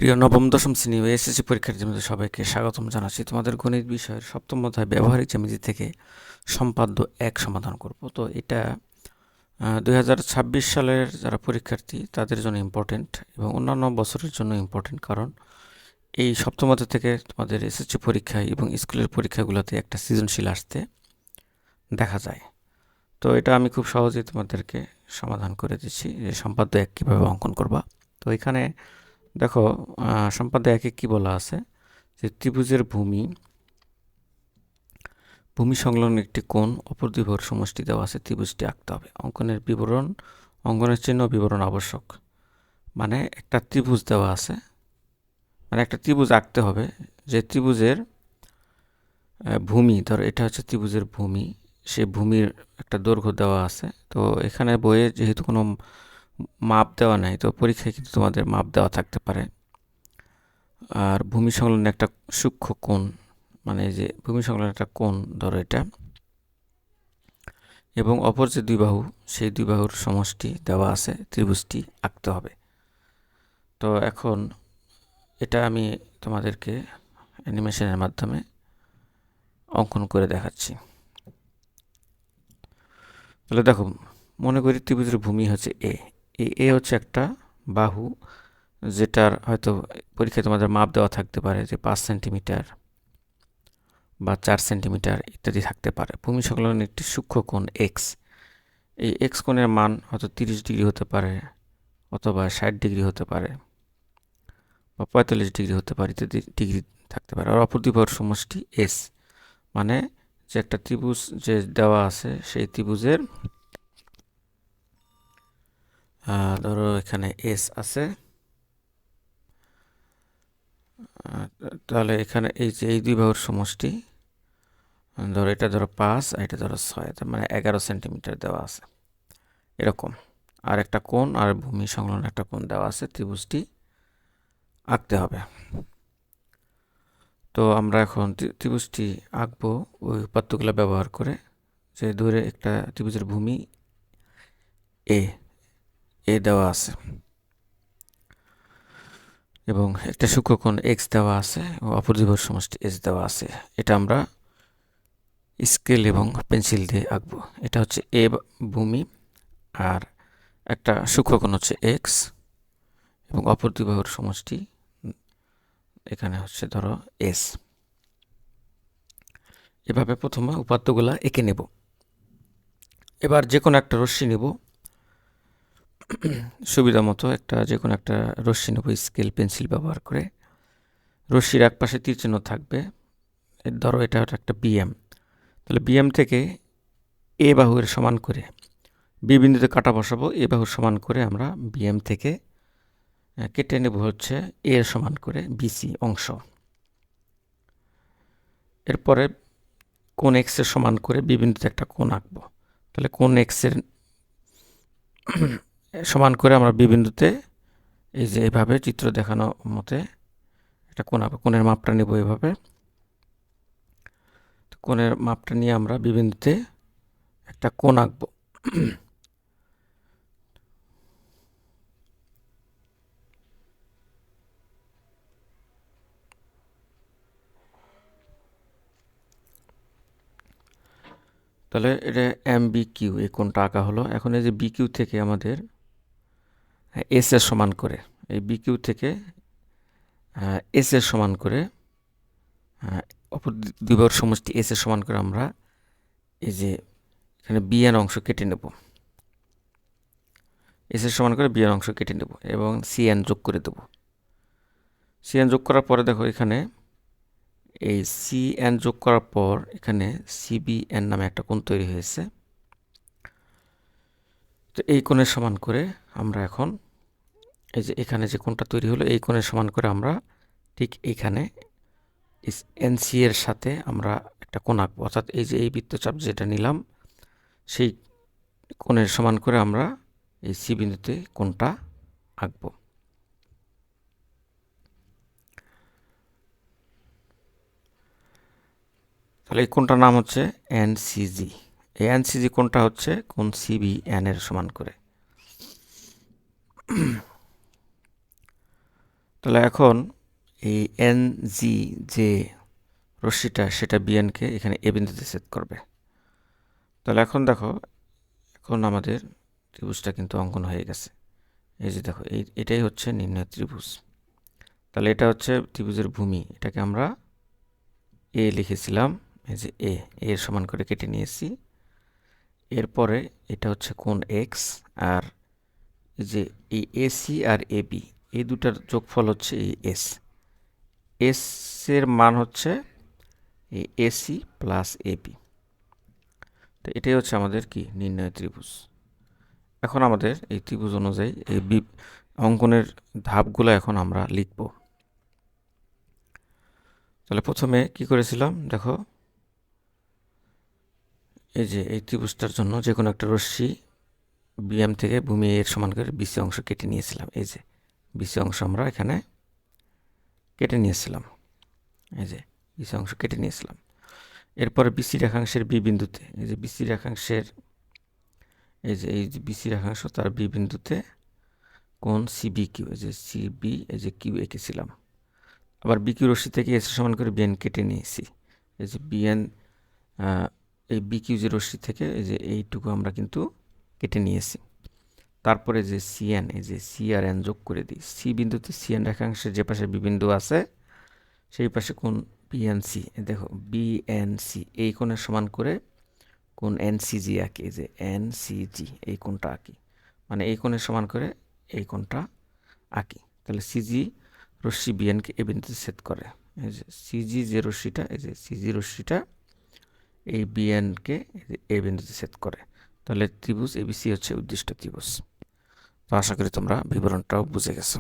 প্রিয় নবম দশম শ্রেণী ও এসএসসি পরীক্ষার্থীদের সবাইকে স্বাগতম জানাচ্ছি। তোমাদের গণিত বিষয়ের সপ্তম অধ্যায় ব্যবহারিক জ্যামিতি থেকে সম্পাদ্য 1 সমাধান করব। তো এটা 2026 সালের যারা পরীক্ষার্থী তাদের জন্য ইম্পর্টেন্ট এবং অন্যান্য বছরের জন্য ইম্পর্টেন্ট, কারণ এই সপ্তম অধ্যায় থেকে তোমাদের এসএসসি পরীক্ষায় এবং স্কুলের পরীক্ষাগুলোতে একটা সৃজনশীল আসতে দেখা যায়। তো এটা আমি খুব সহজেই তোমাদেরকে সমাধান করে দিচ্ছি যে সম্পাদ্য 1 কীভাবে অঙ্কন করবা। তো এখানে দেখো, সম্পাদ্য 1-এ কী বলা আছে যে ত্রিভুজের ভূমি সংলগ্ন একটি কোণ অপর দুই বাহুর সমষ্টি দেওয়া আছে, ত্রিভুজটি আঁকতে হবে। অঙ্কনের চিহ্ন বিবরণ আবশ্যক। মানে একটা ত্রিভুজ দেওয়া আছে, মানে একটা ত্রিভুজ আঁকতে হবে। যে ত্রিভুজের ভূমি, ধরো এটা হচ্ছে ত্রিভুজের ভূমি, সে ভূমির একটা দৈর্ঘ্য দেওয়া আছে। তো এখানে বইয়ে যেহেতু কোনো মাপ দেওয়া নাই, তো পরীক্ষায় কিন্তু তোমাদের মাপ দেওয়া থাকতে পারে। আর ভূমি সংলগ্ন একটা সূক্ষ্ম কোণ, মানে যে ভূমি সংলগ্ন একটা কোণ ধরো এটা, এবং অপর যে দুই বাহু, সেই দুই বাহুর সমষ্টি দেওয়া আছে, ত্রিভুজটি আঁকতে হবে। তো এখন এটা আমি তোমাদেরকে অ্যানিমেশনের মাধ্যমে অঙ্কন করে দেখাচ্ছি। তাহলে দেখো, মনে করি ত্রিভুজের ভূমি হচ্ছে এ হচ্ছে একটা বাহু, যেটার হয়তো পরীক্ষায় তোমাদের মাপ দেওয়া থাকতে পারে যে 5 সেন্টিমিটার বা 4 সেন্টিমিটার ইত্যাদি থাকতে পারে। ভূমি সংলগ্ন একটি সূক্ষ্ম কোণ এক্স, এই এক্স কোণের মান হয়তো 30 ডিগ্রি হতে পারে, অথবা 60 ডিগ্রি হতে পারে, বা 45 ডিগ্রি হতে পারে, ইত্যাদি ডিগ্রি থাকতে পারে। আর অপর দুই বাহুর সমষ্টি এস, মানে যে একটা ত্রিভুজ যে দেওয়া আছে, সেই ত্রিভুজের ধরো এখানে এস আছে। তাহলে এখানে এই যে এই দুই বাহুর সমষ্টি, ধরো এটা ধরো 5 আর এটা ধরো 6, তার মানে 11 সেন্টিমিটার দেওয়া আছে এরকম। আর একটা কোণ আর ভূমি সংলগ্ন একটা কোণ দেওয়া আছে, ত্রিভুজটি আঁকতে হবে। তো আমরা এখন ত্রিভুজটি আঁকবো ওই উপাত্তগুলো ব্যবহার করে। যে ধরে একটা ত্রিভুজের ভূমি এ দেওয়া আছে এবং একটা সূক্ষ্মকোণ এক্স দেওয়া আছে ও অপর দুই বাহুর সমষ্টি এস দেওয়া আছে। এটা আমরা স্কেল এবং পেন্সিল দিয়ে আঁকবো। এটা হচ্ছে এ ভূমি, আর একটা সূক্ষ্মকোণ হচ্ছে এক্স, এবং অপর দুই বাহুর সমষ্টি এখানে হচ্ছে ধরো এস। এভাবে প্রথমে উপাত্তগুলা এঁকে নেব। এবার যে কোনো একটা রশ্মি নেব, সুবিধা মতো যে কোনো একটা রশ্মি নেব স্কেল পেন্সিল ব্যবহার করে। রশ্মির এক পাশে তীর চিহ্ন থাকবে, ধরো এটা একটা বিএম। তাহলে বিএম থেকে এ বাহুর সমান করে বি বিন্দুতে কাটা বসাবো। এ বাহুর সমান করে আমরা বিএম থেকে কেটে নেব হচ্ছে এ এর সমান করে বিসি অংশ। এরপরে কোণ এক্স এর সমান করে বি বিন্দুতে একটা কোণ আঁকবো। তাহলে কোণ এক্স এর সমান করে আমরা বি বিন্দুতে এই যে এভাবে চিত্র দেখানো মতে একটা কোণ আঁকবো। কোণের মাপটা নেব এভাবে। কোণের মাপটা নিয়ে আমরা বি বিন্দুতে একটা কোণ আঁকবো। তাহলে এটা এম বি কিউ, এই কোণটা আঁকা হলো। এখন এই যে বি কিউ থেকে আমাদের এস এর সমান করে, এই বি কিউ থেকে এস এর সমান করে, অপর দুই বাহুর সমষ্টি এস এর সমান করে আমরা এই যে এখানে বি এন অংশ কেটে নেব। এস এর সমান করে বি এন অংশ কেটে নেব এবং সি এন যোগ করে দেব। সি এন যোগ করার পরে দেখো এখানে এই সি এন যোগ করার পর এখানে সিবিএন নামে একটা কোণ তৈরি হয়েছে। তো এই কোণের সমান করে আমরা এখন এই যে এখানে যে কোণটা তৈরি হলো, এই কোণের সমান করে আমরা ঠিক এইখানে এনসি এর সাথে আমরা একটা কোণ আঁকবো। অর্থাৎ এই যে এই বৃত্তচাপ যেটা নিলাম, সেই কোণের সমান করে আমরা এই সি বিন্দুতে কোণটা আঁকবো। তাহলে এই কোণটার নাম হচ্ছে এনসিজি। এই এনসিজি কোণটা হচ্ছে কোণ সিবিএন এর সমান করে। তাহলে এখন এই এন জি যে রশ্মিটা সেটা বিএনকে এখানে এ বিন্দুতে ছেদ করবে। তাহলে এখন দেখো, এখন আমাদের ত্রিভুজটা কিন্তু অঙ্কন হয়ে গেছে। এই যে দেখো, এটাই হচ্ছে নির্ণয় ত্রিভুজ। তাহলে এটা হচ্ছে ত্রিভুজের ভূমি, এটাকে আমরা এ লিখেছিলাম। এই যে এর সমান করে কেটে নিয়েছি। এরপরে এটা হচ্ছে কোণ এক্স, আর এই যে এই এসি আর এবি এই দুটার যোগফল হচ্ছে এই এস। এস এর মান হচ্ছে এই এসি প্লাস এবি। তো এটাই হচ্ছে আমাদের কি নির্ণয় ত্রিভুজ। এখন আমাদের এই ত্রিভুজ অনুযায়ী এই অঙ্কনের ধাপগুলো এখন আমরা লিখব। তাহলে প্রথমে কি করেছিলাম দেখো, এই যে এই ত্রিভুজটার জন্য যে কোনো একটা রশ্মি বিএম থেকে ভূমি এর সমান করে বিসি অংশ কেটে নিয়েছিলাম। এই যে বিসি অংশ আমরা এখানে কেটে নিয়েছিলাম। এই যে বিসি অংশ কেটে নিয়েছিলাম। এরপরে বিসি রেখাংশের বি বিন্দুতে, এই যে বিসি রেখাংশের এই যে বিসি রেখাংশ তার বি বিন্দুতে কোণ সিবি কিউ, এই যে সিবি এই যে কিউ এঁকেছিলাম। আবার বিকিউ রশ্মি থেকে এস সমান করে বিএন কেটে নিয়েছি। এই যে বিএন এই বিকিউ যে রশ্মি থেকে এই যে এইটুকু আমরা কিন্তু কেটে নিয়েছি। তারপরে যে সিএন, এই যে সি আর এন যোগ করে দিই। সি বিন্দুতে সিএন রেখাংশের যে পাশে বি বিন্দু আছে সেই পাশে কোণ বিএনসি, দেখো বিএনসি এই কোণের সমান করে কোণ এনসিজি আঁকি। এই যে এনসিজি এই কোণটা আঁকি, মানে এই কোণের সমান করে এই কোণটা আঁকি। তাহলে সিজি রশ্মি বিএনকে এ বিন্দুতে ছেদ করে। এই যে সিজি যে রশ্মিটা, এই যে সিজি রশ্মিটা এই বিএনকে এ বিন্দুতে ছেদ করে। তাহলে ত্রিভুজ এবিসি হচ্ছে উদ্দিষ্ট ত্রিভুজ। তো আশা করি তোমরা বিবরণটাও বুঝে গেছো।